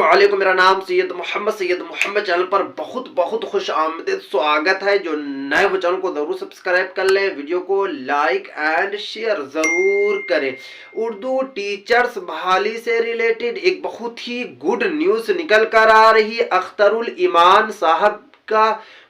वालेकुम, मेरा नाम सैयद मोहम्मद चैनल पर बहुत बहुत खुश आमदीद स्वागत है। जो नए हो चैनल को जरूर सब्सक्राइब कर लें, वीडियो को लाइक एंड शेयर जरूर करें। उर्दू टीचर्स बहाली से रिलेटेड एक बहुत ही गुड न्यूज़ निकल कर आ रही है। अख्तरुल ईमान साहब का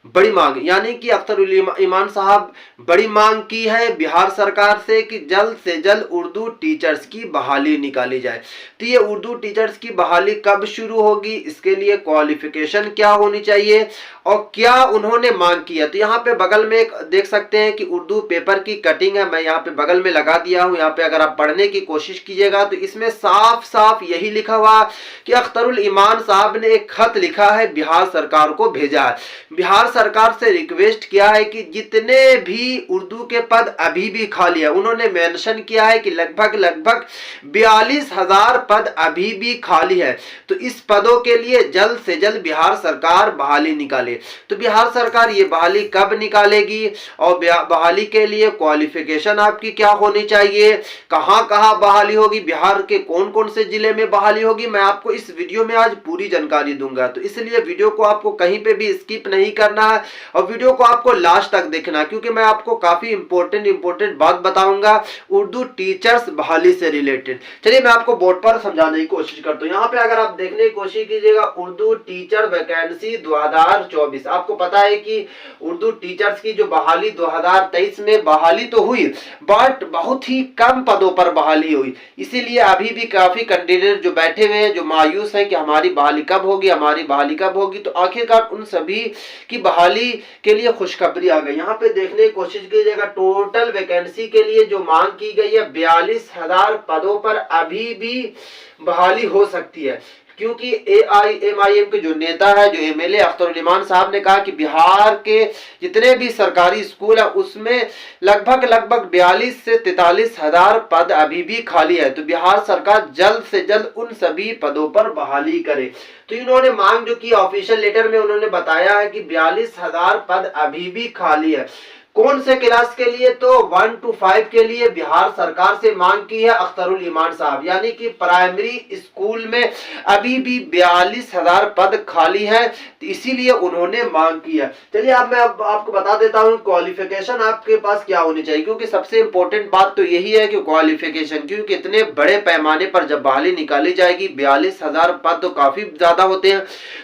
बड़ी मांग, यानी कि अख्तरुल ईमान साहब बड़ी मांग की है बिहार सरकार से जल्द से जल्द उर्दू टीचर्स की बहाली निकाली जाए। तो ये उर्दू टीचर्स की बहाली कब शुरू होगी, इसके लिए क्वालिफिकेशन क्या होनी चाहिए और क्या उन्होंने मांग किया। तो यहाँ पे बगल में एक देख सकते हैं कि उर्दू पेपर की कटिंग है, मैं यहाँ पे बगल में लगा दिया हूँ। यहाँ पे अगर आप पढ़ने की कोशिश कीजिएगा तो इसमें साफ साफ यही लिखा हुआ कि अख्तरुल ईमान साहब ने एक खत लिखा है, बिहार सरकार को भेजा है। बिहार सरकार से रिक्वेस्ट किया है कि जितने भी उर्दू के पद अभी भी खाली है, उन्होंने मेंशन किया है कि लगभग 42,000 पद अभी भी खाली है। तो इस पदों के लिए जल्द से जल्द बिहार सरकार बहाली निकाले। तो बिहार सरकार ये बहाली कब निकालेगी और बहाली के लिए क्वालिफिकेशन आपकी क्या होनी चाहिए, कहां कहां बहाली होगी, बिहार के कौन कौन से जिले में बहाली होगी, मैं आपको इस वीडियो में आज पूरी जानकारी दूंगा। तो इसलिए वीडियो को आपको कहीं पे भी स्किप नहीं करना है और वीडियो को आपको लास्ट तक देखना, क्योंकि मैं आपको काफी इंपॉर्टेंट बात बताऊंगा उर्दू टीचर्स बहाली से रिलेटेड। चलिए मैं आपको बोर्ड पर समझाने की कोशिश करता हूँ। यहाँ पे अगर आप देखने की कोशिश कीजिएगा, उर्दू टीचर वैकेंसी 2024, आपको पता है कि उर्दू टीचर्स की जो बहाली 2023 में बहाली तो हुई, बट बहुत ही कम पदों पर बहाली हुई। इसीलिए अभी भी काफी कैंडिडेट जो बैठे हुए हैं, जो मायूस हैं कि हमारी बहाली कब होगी, हमारी बहाली कब होगी। तो आखिरकार उन सभी की बहाली के लिए खुशखबरी आ गई। यहाँ पे देखने की कोशिश कीजिएगा, टोटल वैकेंसी के लिए जो मांग की गई है 42,000 पदों पर अभी भी बहाली हो सकती है, क्योंकि AIMIM के जो नेता है, जो MLA अख्तरुल ईमान साहब ने कहा कि बिहार के जितने भी सरकारी स्कूल है उसमें लगभग 42 से 43,000 पद अभी भी खाली है। तो बिहार सरकार जल्द से जल्द उन सभी पदों पर बहाली करे। तो इन्होंने मांग जो की ऑफिशियल लेटर में उन्होंने बताया है कि 42,000 पद अभी भी खाली है। कौन से क्लास के लिए, तो 1 to 5 के लिए बिहार सरकार से मांग की है अख्तरुल ईमान साहब, यानी कि प्राइमरी स्कूल में अभी भी 42,000 पद खाली है, तो इसीलिए उन्होंने मांग की है। चलिए अब मैं आपको बता देता हूं क्वालिफिकेशन आपके पास क्या होनी चाहिए, क्योंकि सबसे इंपॉर्टेंट बात तो यही है कि क्वालिफिकेशन, क्योंकि इतने बड़े पैमाने पर जब बहाली निकाली जाएगी 42,000 पद तो काफी ज्यादा होते हैं,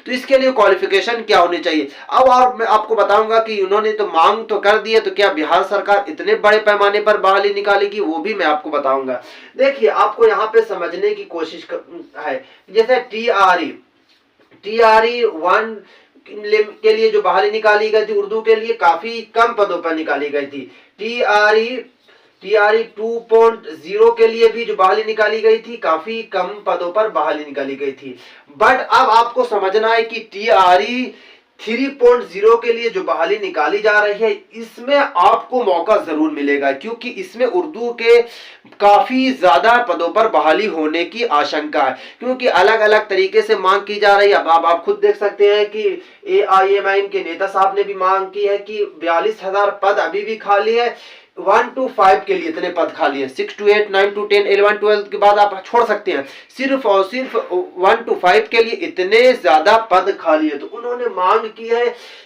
तो इसके लिए क्वालिफिकेशन क्या होनी चाहिए। अब और मैं आपको बताऊंगा कि उन्होंने तो मांग तो कर दी, तो क्या बिहार सरकार इतने बड़े पैमाने पर बहाली निकालेगी, वो भी मैं आपको बताऊंगा। देखिए आपको यहाँ पे समझने की कोशिश है, जैसे TRE 1 के लिए जो बहाली निकाली गई थी उर्दू के लिए काफी कम पदों पर निकाली गई थी। TRE 2.0 के लिए भी जो बहाली निकाली गई थी काफी कम पदों पर बहाली निकाली गई थी। बट अब आपको समझना है कि TRE 3.0 के लिए जो बहाली निकाली जा रही है इसमें आपको मौका जरूर मिलेगा, क्योंकि इसमें उर्दू के काफी ज्यादा पदों पर बहाली होने की आशंका है, क्योंकि अलग अलग तरीके से मांग की जा रही है। अब आप खुद देख सकते हैं कि AIMIM के नेता साहब ने भी मांग की है कि 42,000 पद अभी भी खाली है। 1 to 5 के लिए इतने पद खाली है, 6 to 8, 9 to 10, 11, 12 के बाद आप छोड़ सकते हैं। सिर्फ और सिर्फ 1 to 5 के लिए इतने ज्यादा पद खाली है। तो उन्होंने मांग की है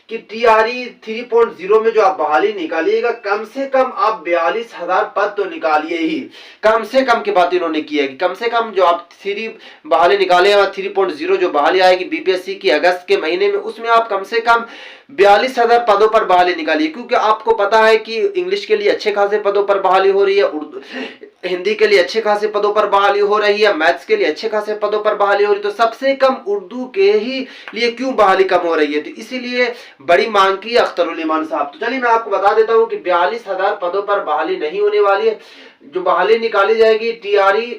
कि TRE 3.0 में जो आप बहाली निकालिएगा कम से कम आप 42,000 पद तो निकालिए ही, कम से कम की बात इन्होंने की है कि कम से कम जो आप 3 बहाली निकाले और 3.0 जो बहाली आएगी BPSC की अगस्त के महीने में, उसमें आप कम से कम 42,000 पदों पर बहाली निकालिए। क्योंकि आपको पता है कि इंग्लिश के लिए अच्छे खासे पदों पर बहाली हो रही है, उर्दू हिंदी के लिए अच्छे खासे पदों पर बहाली हो रही है, मैथ्स के लिए अच्छे खासे पदों पर बहाली हो रही है, तो सबसे कम उर्दू के ही लिए क्यों बहाली कम हो रही है। तो इसीलिए बड़ी मांग की अख्तरुल ईमान साहब। तो चलिए मैं आपको बता देता हूं कि 42,000 पदों पर बहाली नहीं होने वाली है। जो बहाली निकाली जाएगी TRE,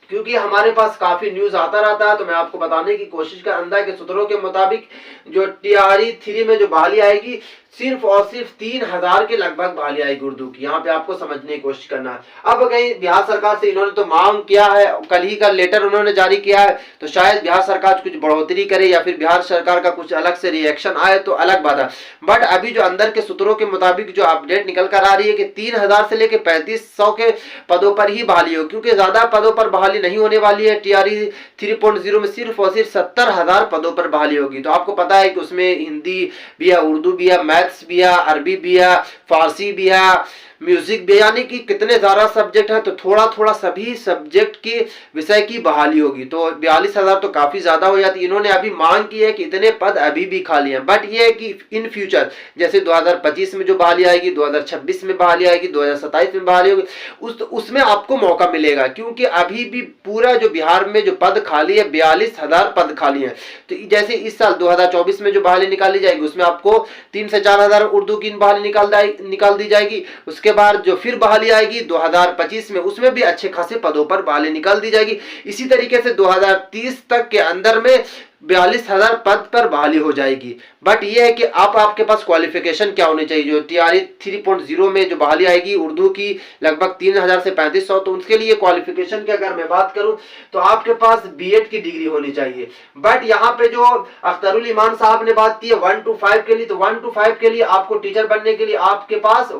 क्योंकि हमारे पास काफी न्यूज आता रहता है तो मैं आपको बताने की कोशिश कर, अंदाज के सूत्रों के मुताबिक जो TRE 3 में जो बहाली आएगी सिर्फ और सिर्फ 3000 के लगभग बहाली आएगी उर्दू की। यहाँ पे आपको समझने की कोशिश करना है। अब कहीं बिहार सरकार से इन्होंने तो मांग किया है, कल ही का लेटर उन्होंने जारी किया है, तो शायद बिहार सरकार कुछ बढ़ोतरी करे या फिर बिहार सरकार का कुछ अलग से रिएक्शन आए तो अलग बात है। बट अभी जो अंदर के सूत्रों के मुताबिक जो अपडेट निकल कर आ रही है कि 3000 से लेकर 3500 के पदों पर ही बहाली हो, क्योंकि ज्यादा पदों पर बहाली नहीं होने वाली है। टीआरई 3.0 में सिर्फ और सिर्फ 70,000 पदों पर बहाली होगी। तो आपको पता है कि उसमें हिंदी भी है, उर्दू भी है, मैथ्स भी है, अरबी भी है, फारसी भी है, म्यूजिक भी, यानी कि कितने ज्यादा सब्जेक्ट हैं। तो थोड़ा थोड़ा सभी सब्जेक्ट के विषय की बहाली होगी। तो 42,000 तो काफी ज्यादा हो जाती। इन्होंने अभी मांग की है कि इतने पद अभी भी खाली हैं, बट ये है कि इन फ्यूचर जैसे 2025 में जो बहाली आएगी, 2026 में बहाली आएगी, 2027 में बहाली होगी, उसमें आपको मौका मिलेगा, क्योंकि अभी भी पूरा जो बिहार में जो पद खाली है 42,000 पद खाली है। तो जैसे इस साल 2024 में जो बहाली निकाली जाएगी उसमें आपको 3 से 4,000 उर्दू की बहाली निकाल दी जाएगी। उसके बाद जो फिर बहाली आएगी 2025 में, उसमें भी अच्छे खासे पदों पर बहाली निकाल दी जाएगी। इसी तरीके से 2030 तक के अंदर में 42,000 पद पर बहाली हो जाएगी। बट ये है कि आपके पास क्वालिफिकेशन क्या होनी चाहिए। जो टीआरई 3.0 में जो बहाली आएगी उर्दू की लगभग 3000 से 3500, तो उसके लिए क्वालिफिकेशन की अगर मैं बात करूं तो आपके पास बीएड की डिग्री होनी चाहिए। बट यहाँ पे जो अख्तरुल ईमान साहब ने बात की है 1 to 5 के लिए, तो 1 to 5 के लिए आपको टीचर बनने के लिए आपके पास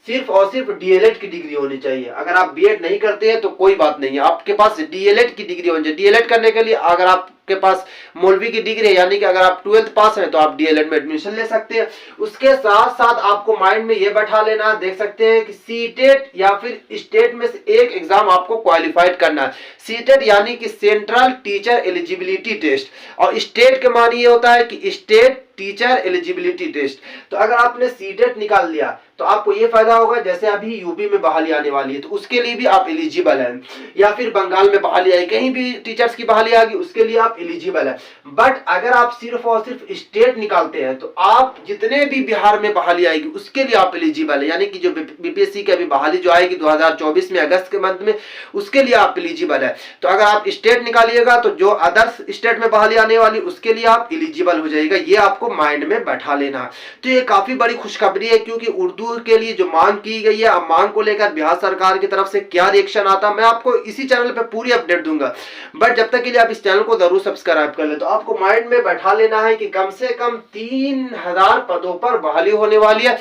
सिर्फ और सिर्फ डीएलएड की डिग्री होनी चाहिए। अगर आप बीएड नहीं करते हैं तो कोई बात नहीं है, आपके पास डीएलएड की डिग्री होनी चाहिए। डीएलएड करने के लिए अगर आपके पास मौलवी की डिग्री है, यानी कि अगर आप 12th पास हैं तो आप डीएलएड में एडमिशन ले सकते हैं। उसके साथ साथ आपको माइंड में ये बैठा लेना, देख सकते हैं कि सीटेट या फिर स्टेट में से एक एग्जाम आपको क्वालिफाइड करना है। सीटेट यानी कि सेंट्रल टीचर एलिजिबिलिटी टेस्ट, और स्टेट के मानी ये होता है कि स्टेट टीचर एलिजिबिलिटी टेस्ट। तो अगर आपने सीटेट निकाल लिया तो आपको ये फायदा होगा, जैसे अभी यूपी में बहाली आने वाली है तो उसके लिए भी आप एलिजिबल हैं, या फिर बंगाल में बहाली आई, कहीं भी टीचर्स की बहाली आ गई उसके लिए आप एलिजिबल है। बट अगर आप सिर्फ और सिर्फ स्टेट निकालते हैं तो आप जितने भी बिहार में बहाली आएगी उसके लिए आप एलिजिबल है, यानी कि जो बीपीएससी की अभी बहाली जो आएगी 2024 में अगस्त के मंथ में, उसके लिए आप एलिजिबल है। तो अगर आप स्टेट निकालिएगा तो जो अदर्स स्टेट में बहाली आने वाली उसके लिए आप एलिजिबल हो जाएगा। ये आपको माइंड में बैठा लेना। तो ये काफी बड़ी खुशखबरी है, क्योंकि उर्दू के लिए जो मांग की गई है, अब मांग को लेकर बिहार सरकार की तरफ से क्या रिएक्शन आता है मैं आपको इसी चैनल पे पूरी अपडेट दूंगा। बट जब तक के लिए आप इस चैनल को जरूर सब्सक्राइब कर ले। तो आपको माइंड में बैठा लेना है कि कम से कम 3000 पदों पर बहाली होने वाली है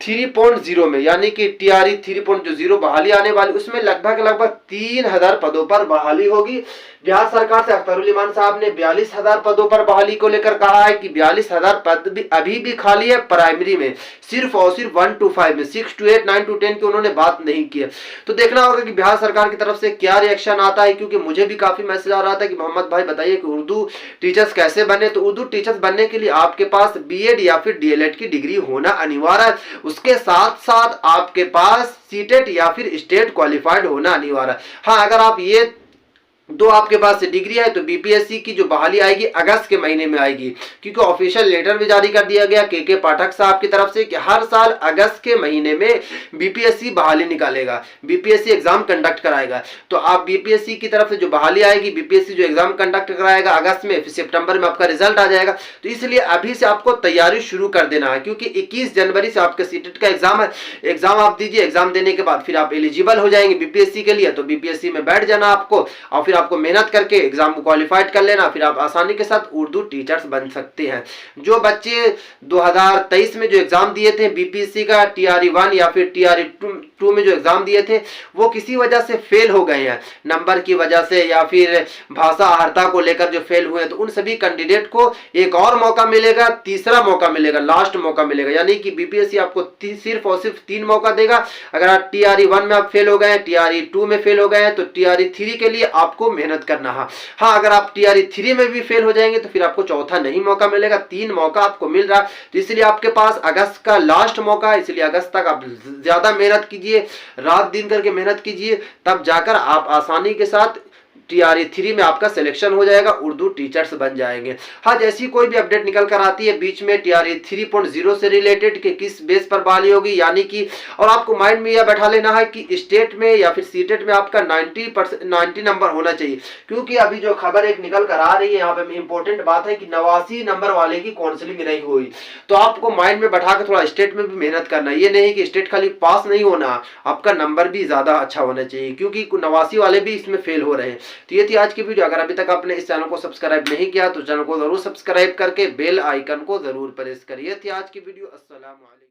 3.0 में, यानी कि टीआरई 3.0 बहाली आने वाली, उसमें लगभग 3000 पदों पर बहाली होगी। बिहार सरकार से अख्तरुल ईमान साहब ने 42,000 पदों पर बहाली को लेकर कहा है कि 42,000 पद भी अभी भी खाली है प्राइमरी में, सिर्फ और सिर्फ 1 to 5 में, 6 to 8, 9 to 10 की उन्होंने बात नहीं की है। तो देखना होगा कि बिहार सरकार की तरफ से क्या रिएक्शन आता है, क्योंकि मुझे भी काफी मैसेज आ रहा था कि मोहम्मद भाई बताइए कि उर्दू टीचर्स कैसे बने। तो उर्दू टीचर्स बनने के लिए आपके पास बीएड या फिर डीएलएड की डिग्री होना अनिवार्य है। उसके साथ साथ आपके पास सीटेट या फिर स्टेट क्वालिफाइड होना अनिवार्य है। हाँ, अगर आप ये दो आपके पास डिग्री है तो बीपीएससी की जो बहाली आएगी अगस्त के महीने में आएगी, क्योंकि ऑफिशियल लेटर भी जारी कर दिया गया के पाठक साहब की तरफ से कि हर साल अगस्त के महीने में बीपीएससी बहाली निकालेगा, बीपीएससी एग्जाम कंडक्ट कराएगा। तो आप बीपीएससी की तरफ से जो बहाली आएगी, बीपीएससी जो एग्जाम कंडक्ट कराएगा अगस्त में, फिर सितंबर में आपका रिजल्ट आ जाएगा। तो इसलिए अभी से आपको तैयारी शुरू कर देना है, क्योंकि 21 जनवरी से आपके सीटेट का एग्जाम है। एग्जाम आप दीजिए, एग्जाम देने के बाद फिर आप एलिजिबल हो जाएंगे बीपीएससी के लिए। तो बीपीएससी में बैठ जाना आपको, और फिर आपको मेहनत करके एग्जाम को क्वालिफाइड कर लेना, फिर आप आसानी के साथ उर्दू टीचर्स बन सकते हैं। जो बच्चे 2023 में जो एग्जाम दिए थे बीपीएससी का टीआरई 1 या फिर टीआरई 2 में जो एग्जाम दिए थे, वो किसी वजह से फेल हो गए हैं, नंबर की वजह से या फिर भाषा अहर्ता को लेकर जो फेल हुए हैं, तो उन सभी कैंडिडेट को एक और मौका मिलेगा, तीसरा मौका मिलेगा, लास्ट मौका मिलेगा। यानी कि बीपीएससी आपको सिर्फ और सिर्फ 3 मौका देगा। अगर आप टीआरई 1 में आप फेल हो गए, टीआरई 2 में फेल हो गए हैं, तो टीआरई 3 के लिए आपको मेहनत करना है। हाँ, अगर आप टीआरई 3 में भी फेल हो जाएंगे तो फिर आपको चौथा नहीं मौका मिलेगा, 3 मौका आपको मिल रहा है। तो इसलिए आपके पास अगस्त का लास्ट मौका है, इसलिए अगस्त तक आप ज्यादा मेहनत कीजिए, रात दिन करके मेहनत कीजिए, तब जाकर आप आसानी के साथ TRE 3 में आपका सिलेक्शन हो जाएगा, उर्दू टीचर्स बन जाएंगे। हाँ, जैसी कोई भी अपडेट निकल कर आती है बीच में TRE 3.0 से रिलेटेड कि किस बेस पर बहाली होगी, यानी कि और आपको माइंड में यह बैठा लेना है कि स्टेट में या फिर सीटेट में आपका 90 नंबर होना चाहिए, क्योंकि अभी जो खबर एक निकल कर आ रही है यहाँ पे इंपॉर्टेंट बात है कि 89 नंबर वाले की काउंसलिंग नहीं हुई। तो आपको माइंड में बैठा के थोड़ा स्टेट में भी मेहनत करना, ये नहीं कि स्टेट खाली पास नहीं होना, आपका नंबर भी ज्यादा अच्छा होना चाहिए, क्योंकि 89 वाले भी इसमें फेल हो रहे हैं। तो ये थी आज की वीडियो। अगर अभी तक आपने इस चैनल को सब्सक्राइब नहीं किया तो चैनल को जरूर सब्सक्राइब करके बेल आइकन को जरूर प्रेस करिए। थी आज की वीडियो। अस्सलाम वालेकुम।